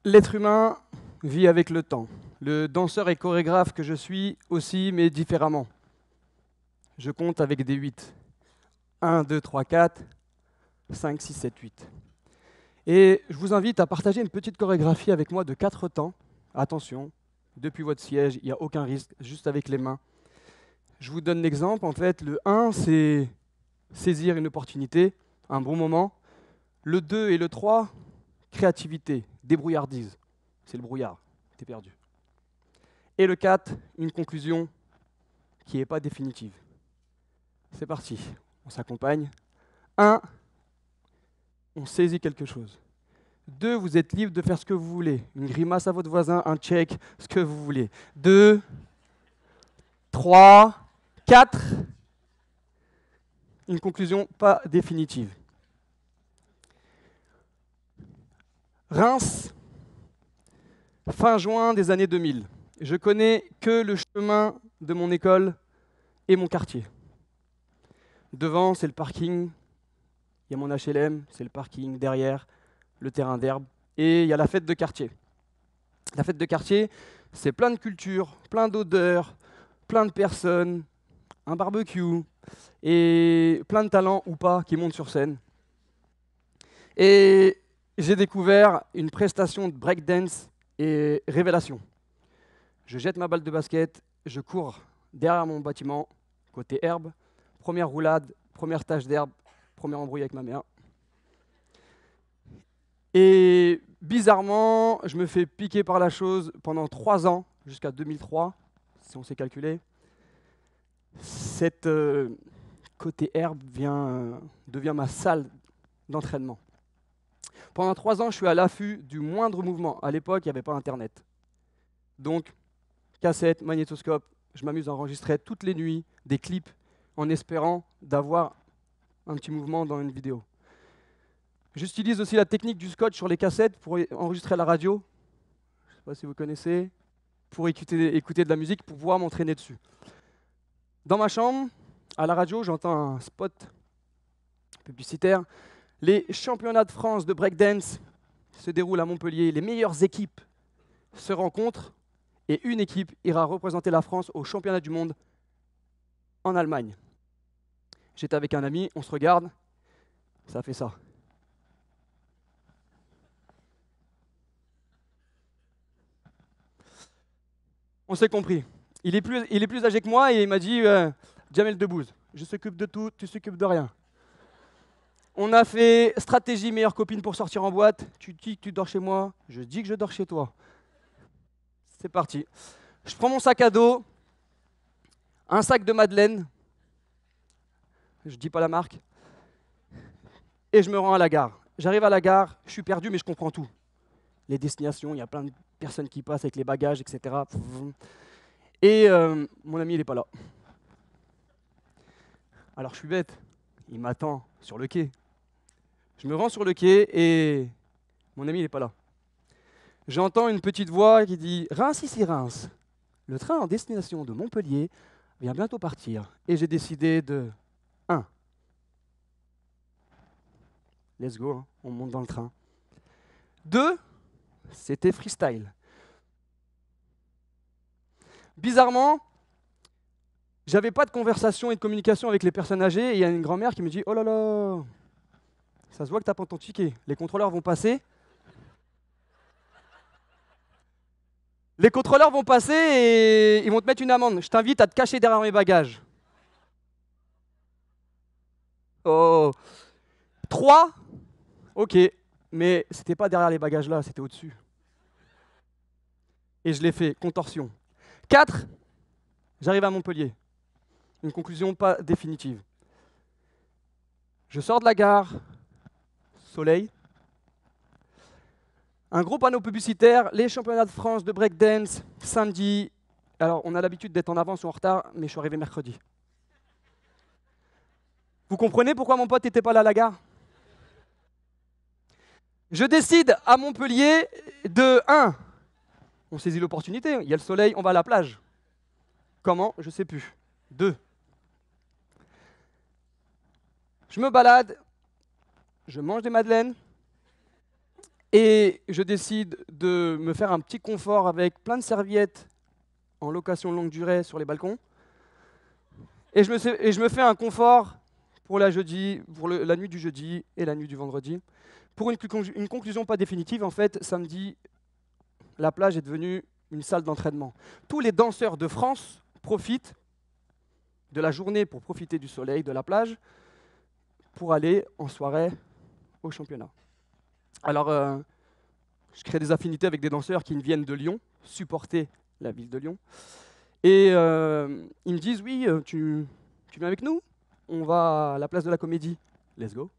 L'être humain vit avec le temps. Le danseur et chorégraphe que je suis aussi, mais différemment. Je compte avec des 8. 1, 2, 3, 4, 5, 6, 7, 8. Et je vous invite à partager une petite chorégraphie avec moi de 4 temps. Attention, depuis votre siège, il n'y a aucun risque, juste avec les mains. Je vous donne l'exemple. En fait, le 1, c'est saisir une opportunité, un bon moment. Le 2 et le 3, créativité, débrouillardise. C'est le brouillard, t'es perdu. Et le 4, une conclusion qui n'est pas définitive. C'est parti, on s'accompagne. 1, on saisit quelque chose. 2, vous êtes libre de faire ce que vous voulez. Une grimace à votre voisin, un check, ce que vous voulez. 2, 3, 4, une conclusion pas définitive. Reims, fin juin des années 2000. Je connais que le chemin de mon école et mon quartier. Devant, c'est le parking. Il y a mon HLM, c'est le parking. Derrière, le terrain d'herbe. Et il y a la fête de quartier. La fête de quartier, c'est plein de cultures, plein d'odeurs, plein de personnes, un barbecue et plein de talents ou pas qui montent sur scène. Et j'ai découvert une prestation de breakdance et révélation. Je jette ma balle de basket, je cours derrière mon bâtiment, côté herbe, première roulade, première tache d'herbe, premier embrouille avec ma mère. Et bizarrement, je me fais piquer par la chose pendant 3 ans, jusqu'à 2003, si on s'est calculé. Cette côté herbe devient ma salle d'entraînement. Pendant 3 ans, je suis à l'affût du moindre mouvement. À l'époque, il n'y avait pas Internet. Donc, cassette, magnétoscope, je m'amuse à enregistrer toutes les nuits des clips en espérant d'avoir un petit mouvement dans une vidéo. J'utilise aussi la technique du scotch sur les cassettes pour enregistrer la radio. Je ne sais pas si vous connaissez. Pour écouter de la musique, pour pouvoir m'entraîner dessus. Dans ma chambre, à la radio, j'entends un spot publicitaire. Les championnats de France de breakdance se déroulent à Montpellier. Les meilleures équipes se rencontrent et une équipe ira représenter la France au championnat du monde en Allemagne. J'étais avec un ami, on se regarde, ça fait ça. On s'est compris. Il est plus âgé que moi et il m'a dit Jamel Debbouze, je s'occupe de tout, tu s'occupes de rien. On a fait stratégie meilleure copine pour sortir en boîte. Tu dis que tu dors chez moi, je dis que je dors chez toi. C'est parti. Je prends mon sac à dos, un sac de Madeleine, je dis pas la marque, et je me rends à la gare. J'arrive à la gare, je suis perdu mais je comprends tout. Les destinations, il y a plein de personnes qui passent avec les bagages, etc. Et mon ami, il n'est pas là. Alors je suis bête, il m'attend sur le quai. Je me rends sur le quai et mon ami, il n'est pas là. J'entends une petite voix qui dit « Reims, ici Reims. Le train en destination de Montpellier vient bientôt partir. » Et j'ai décidé de 1. Let's go, hein, on monte dans le train. 2, c'était freestyle. Bizarrement, j'avais pas de conversation et de communication avec les personnes âgées et il y a une grand-mère qui me dit « Oh là là, ça se voit que tu n'as pas ton ticket. Les contrôleurs vont passer. » Les contrôleurs vont passer et ils vont te mettre une amende. Je t'invite à te cacher derrière mes bagages. Oh. 3, ok, mais c'était pas derrière les bagages là, c'était au-dessus. Et je l'ai fait, contorsion. 4, j'arrive à Montpellier. Une conclusion pas définitive. Je sors de la gare, soleil. Un gros panneau publicitaire, les championnats de France de breakdance, samedi. Alors, on a l'habitude d'être en avance ou en retard, mais je suis arrivé mercredi. Vous comprenez pourquoi mon pote n'était pas là à la gare? Je décide à Montpellier de 1. On saisit l'opportunité, il y a le soleil, on va à la plage. Comment? Je ne sais plus. 2. Je me balade, je mange des madeleines Et je décide de me faire un petit confort avec plein de serviettes en location longue durée sur les balcons. Et je me fais un confort pour la nuit du jeudi et la nuit du vendredi. Pour une conclusion pas définitive, en fait, samedi, la plage est devenue une salle d'entraînement. Tous les danseurs de France profitent de la journée pour profiter du soleil, de la plage, pour aller en soirée au championnat. Alors, je crée des affinités avec des danseurs qui viennent de Lyon, supporter la ville de Lyon. Et ils me disent, oui, tu viens avec nous? On va à la place de la Comédie. Let's go.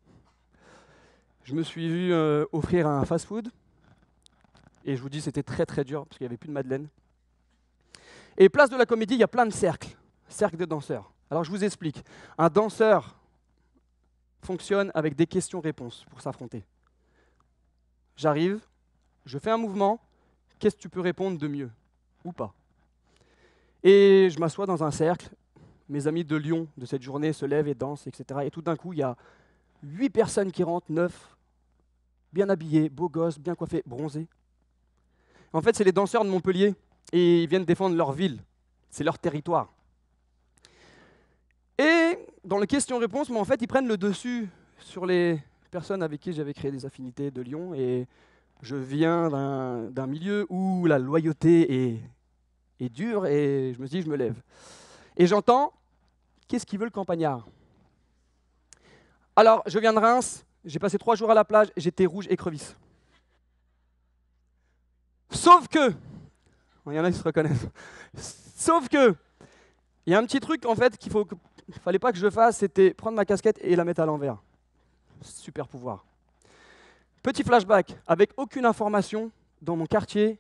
Je me suis vu offrir un fast-food. Et je vous dis, c'était très très dur, parce qu'il n'y avait plus de madeleine. Et place de la Comédie, il y a plein de cercles de danseurs. Alors je vous explique. Un danseur fonctionne avec des questions-réponses pour s'affronter. J'arrive, je fais un mouvement, qu'est-ce que tu peux répondre de mieux? Ou pas? Et je m'assois dans un cercle, mes amis de Lyon de cette journée se lèvent et dansent, etc. Et tout d'un coup, il y a 8 personnes qui rentrent, 9, bien habillés, beaux gosses, bien coiffés, bronzés. En fait, c'est les danseurs de Montpellier, et ils viennent défendre leur ville, c'est leur territoire. Et dans les questions-réponses, en fait, ils prennent le dessus sur les personnes avec qui j'avais créé des affinités de Lyon, et je viens d'un milieu où la loyauté est dure, et je me dis, je me lève. Et j'entends, qu'est-ce qu'il veut le campagnard? Alors, je viens de Reims, j'ai passé 3 jours à la plage, j'étais rouge écrevisse. Sauf que, il y en a qui se reconnaissent, sauf que, il y a un petit truc en fait fallait pas que je fasse, c'était prendre ma casquette et la mettre à l'envers. Super pouvoir. Petit flashback, avec aucune information, dans mon quartier,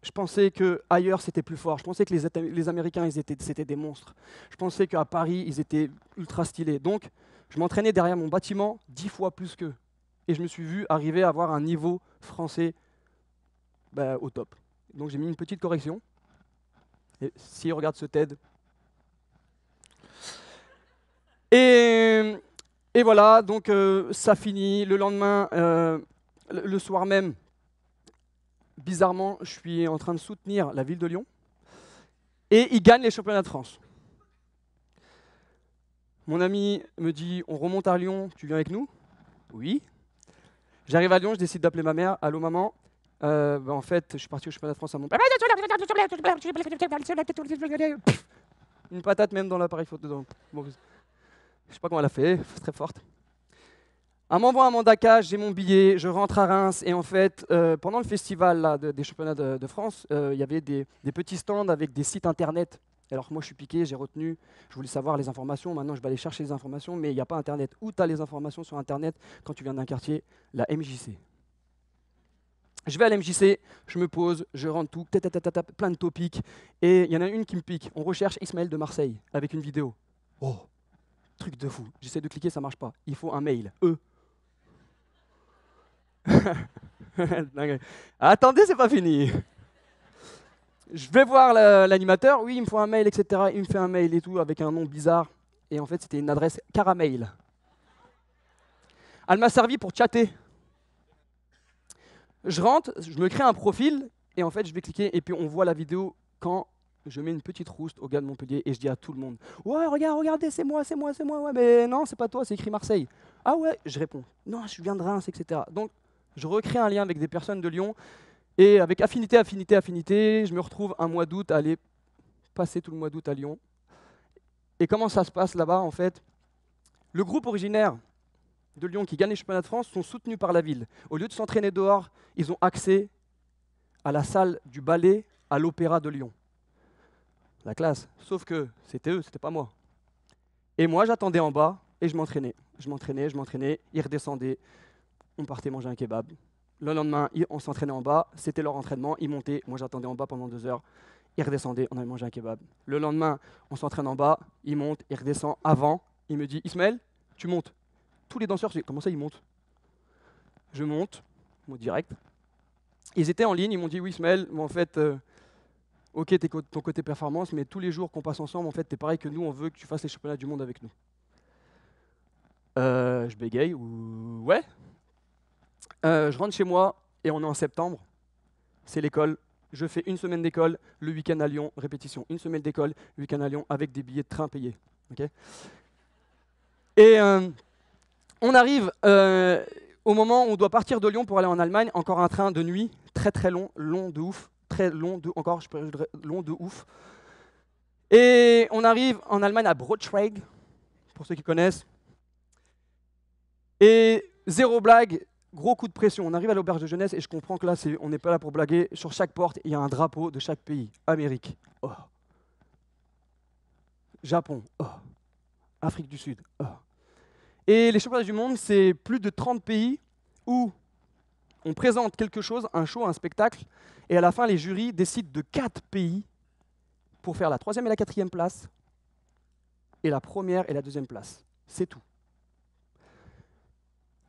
je pensais qu'ailleurs c'était plus fort. Je pensais que les Américains c'était des monstres. Je pensais qu'à Paris ils étaient ultra stylés. Donc je m'entraînais derrière mon bâtiment 10 fois plus qu'eux. Et je me suis vu arriver à avoir un niveau français au top. Donc j'ai mis une petite correction. Et si on regarde ce TED. Et voilà, donc ça finit. Le lendemain, le soir même, bizarrement, je suis en train de soutenir la ville de Lyon. Et ils gagnent les championnats de France. Mon ami me dit, on remonte à Lyon, tu viens avec nous? Oui. J'arrive à Lyon, je décide d'appeler ma mère. Allô maman, en fait, je suis parti au championnat de France à Montpellier. Une patate même dans l'appareil photo. Bon, je sais pas comment elle a fait, très forte. Elle m'envoie un mandat cash, j'ai mon billet, je rentre à Reims. Et en fait, pendant le festival là, des championnats de France, il y avait des petits stands avec des sites internet. Alors moi, je suis piqué, j'ai retenu, je voulais savoir les informations. Maintenant, je vais aller chercher les informations, mais il n'y a pas Internet. Où tu as les informations sur Internet quand tu viens d'un quartier? La MJC. Je vais à la MJC, je me pose, je rentre tout, plein de topics. Et il y en a une qui me pique. On recherche Ismaël de Marseille avec une vidéo. Oh, truc de fou. J'essaie de cliquer, ça marche pas. Il faut un mail. Attendez, c'est pas fini. Je vais voir l'animateur. Oui, il me faut un mail, etc. Il me fait un mail et tout avec un nom bizarre. Et en fait, c'était une adresse Caramel. Elle m'a servi pour chatter. Je rentre, je me crée un profil et en fait, je vais cliquer et puis on voit la vidéo quand je mets une petite rouste au gars de Montpellier et je dis à tout le monde: ouais, regardez, c'est moi. Ouais, mais non, c'est pas toi, c'est écrit Marseille. Ah ouais, je réponds: non, je viens de Reims, etc. Donc, je recrée un lien avec des personnes de Lyon et avec affinité, je me retrouve un mois d'août à aller passer tout le mois d'août à Lyon. Et comment ça se passe là-bas en fait? Le groupe originaire de Lyon qui gagne les championnats de France sont soutenus par la ville. Au lieu de s'entraîner dehors, ils ont accès à la salle du ballet à l'Opéra de Lyon. La classe. Sauf que c'était eux, c'était pas moi. Et moi, j'attendais en bas et je m'entraînais. Je m'entraînais, ils redescendaient, on partait manger un kebab. Le lendemain, on s'entraînait en bas, c'était leur entraînement, ils montaient, moi j'attendais en bas pendant 2 heures, ils redescendaient, on avait mangé un kebab. Le lendemain, on s'entraîne en bas, ils montent, ils redescendent. Avant, il me dit: Ismaël, tu montes. Tous les danseurs, je dis: comment ça, ils montent? Je monte, mot direct. Ils étaient en ligne, ils m'ont dit: oui, Ismaël, mais en fait, ok, ton côté performance, mais tous les jours qu'on passe ensemble, en fait, t'es pareil que nous, on veut que tu fasses les championnats du monde avec nous. Je bégaye, ou ouais. Je rentre chez moi, Et on est en septembre, c'est l'école. Je fais une semaine d'école, le week-end à Lyon, répétition. Une semaine d'école, le week-end à Lyon, avec des billets de train payés. Okay. Et on arrive au moment où on doit partir de Lyon pour aller en Allemagne. Encore un train de nuit, très très long, long de ouf. Très long de, encore, je dirais, long de ouf. Et on arrive en Allemagne à Braunschweig, pour ceux qui connaissent. Et zéro blague, gros coup de pression. On arrive à l'auberge de jeunesse et je comprends que là, on n'est pas là pour blaguer. Sur chaque porte, il y a un drapeau de chaque pays. Amérique. Oh. Japon. Oh. Afrique du Sud. Oh. Et les championnats du monde, c'est plus de 30 pays où on présente quelque chose, un show, un spectacle, et à la fin, les jurys décident de 4 pays pour faire la 3e et la 4e place, et la 1re et la 2e place. C'est tout.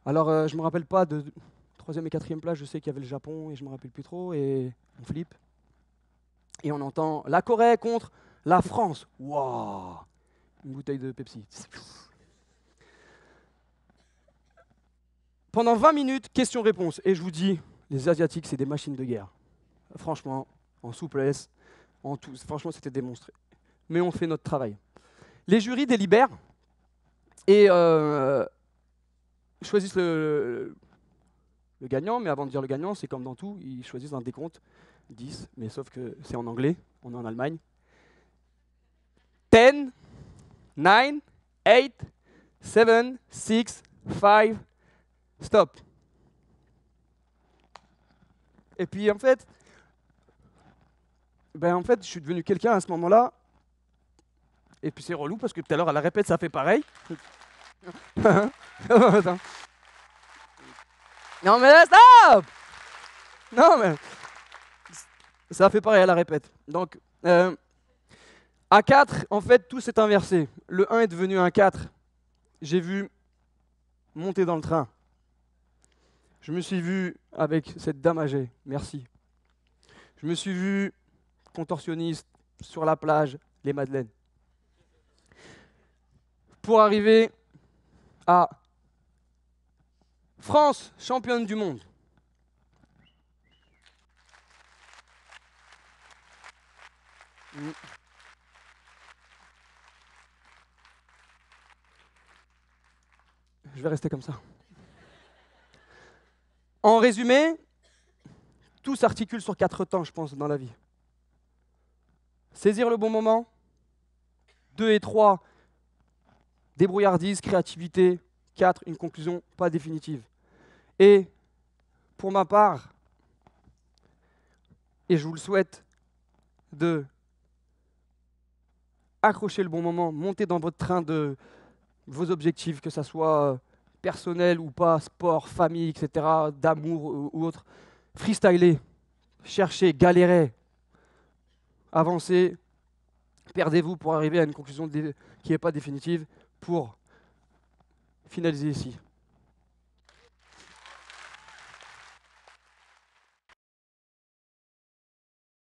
Alors, je ne me rappelle pas de 3e et 4e place, je sais qu'il y avait le Japon, et je ne me rappelle plus trop, et on flippe. Et on entend la Corée contre la France. Waouh! Une bouteille de Pepsi. Pendant 20 minutes, questions-réponses. Et je vous dis, les Asiatiques, c'est des machines de guerre. Franchement, en souplesse, en tout. Franchement, c'était démontré. Mais on fait notre travail. Les jurys délibèrent et choisissent le gagnant. Mais avant de dire le gagnant, c'est comme dans tout, ils choisissent un décompte. 10, mais sauf que c'est en anglais, on est en Allemagne. 10, 9, 8, 7, 6, 5, stop. Et puis en fait, je suis devenu quelqu'un à ce moment-là. Et puis c'est relou parce que tout à l'heure à la répète ça fait pareil. Non mais stop. Non mais ça fait pareil à la répète. Donc à 4, en fait tout s'est inversé. Le 1 est devenu un 4. J'ai vu monter dans le train. Je me suis vu avec cette dame âgée, merci. Je me suis vu contorsionniste sur la plage, les Madeleines. Pour arriver à France, championne du monde. Je vais rester comme ça. En résumé, tout s'articule sur 4 temps, je pense, dans la vie. Saisir le bon moment. 2 et 3, débrouillardise, créativité. 4, une conclusion pas définitive. Et pour ma part, et je vous le souhaite, de accrocher le bon moment, monter dans votre train de vos objectifs, que ce soit personnel ou pas, sport, famille, etc., d'amour ou autre. Freestyler, cherchez, galérez, avancez, perdez-vous pour arriver à une conclusion qui n'est pas définitive, pour finaliser ici.